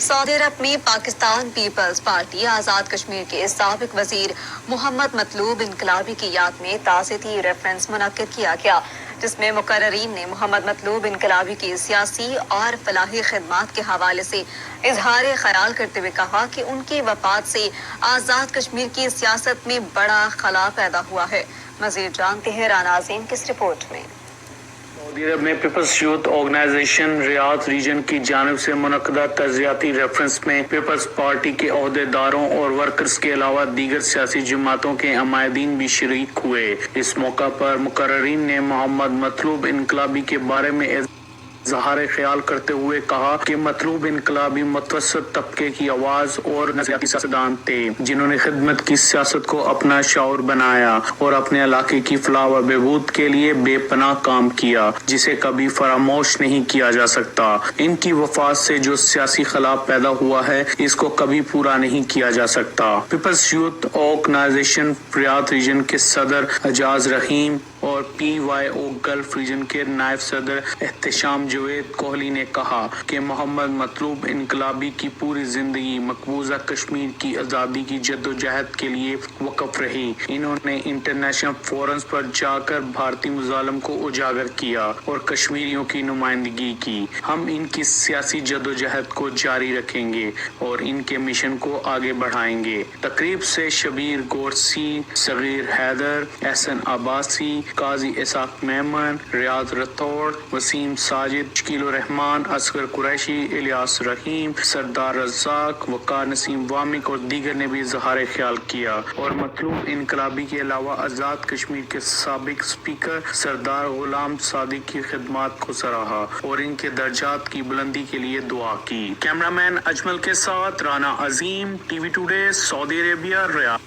سعودی عرب میں Pakistan Peoples party Azad Kashmir کے سابق وزیر محمد مطلوب انقلابی کی یاد میں تعزیتی ریفرنس منعقد کیا گیا، جس میں مقررین نے محمد مطلوب انقلابی کی سیاسی اور فلاحی خدمات کے حوالے سے اظہار خیال کرتے ہوئے کہا کہ ان کی وفات سے آزاد کشمیر کی سیاست میں بڑا خلا پیدا ہوا ہے۔ مزید جانتے ہیں رانا عظیم کی اس رپورٹ میں۔ سعودی عرب میں پیپلز یوتھ آرگنائزیشن ریاض ریجن کی جانب سے منعقدہ تعزیتی ریفرنس میں پیپلز پارٹی کے عہدیداروں اور ورکرز کے علاوہ دیگر سیاسی جماعتوں کے عمائدین بھی شریک ہوئے۔ اس موقع پر مقررین نے محمد مطلوب انقلابی کے بارے میں اظہار خیال کرتے ہوئے کہا کہ مطلوب انقلابی متوسط طبقے کی آواز اور نظریاتی سیاستدان تھے، جنہوں نے خدمت کی سیاست کو اپنا شعور بنایا اور اپنے علاقے کی فلاح و بہبود کے لیے بے پناہ کام کیا، جسے کبھی فراموش نہیں کیا جا سکتا۔ ان کی وفات سے جو سیاسی خلا پیدا ہوا ہے، اس کو کبھی پورا نہیں کیا جا سکتا۔ پیپلز یوتھ آرگنائزیشن ریاض ریجن کے صدر اعجاز رحیم اور PYO گلف ریجن کے نائب صدر احتشام جاوید کوہلی نے کہا کہ محمد مطلوب انقلابی کی پوری زندگی مقبوضہ کشمیر کی آزادی کی جدوجہد کے لیے وقف رہی۔ انہوں نے انٹرنیشنل فورمز پر جا کر بھارتی مظالم کو اجاگر کیا اور کشمیریوں کی نمائندگی کی۔ ہم ان کی سیاسی جدوجہد کو جاری رکھیں گے اور ان کے مشن کو آگے بڑھائیں گے۔ تقریب سے شبیر گورسی، صغیر حیدر، احسن عباسی، قاضی اسحاق میمن، ریاض رتھوڑ، وسیم ساجد، شکیل الرحمان، اصغر قریشی، الیاس رحیم، سردار رزاق، وقار نسیم وامک اور دیگر نے بھی اظہار خیال کیا اور مطلوب انقلابی کے علاوہ آزاد کشمیر کے سابق اسپیکر سردار غلام صادق کی خدمات کو سراہا اور ان کے درجات کی بلندی کے لیے دعا کی۔ کیمرہ مین اجمل کے ساتھ رانا عظیم، TV ٹوڈے، سعودی عربیہ، ریاض۔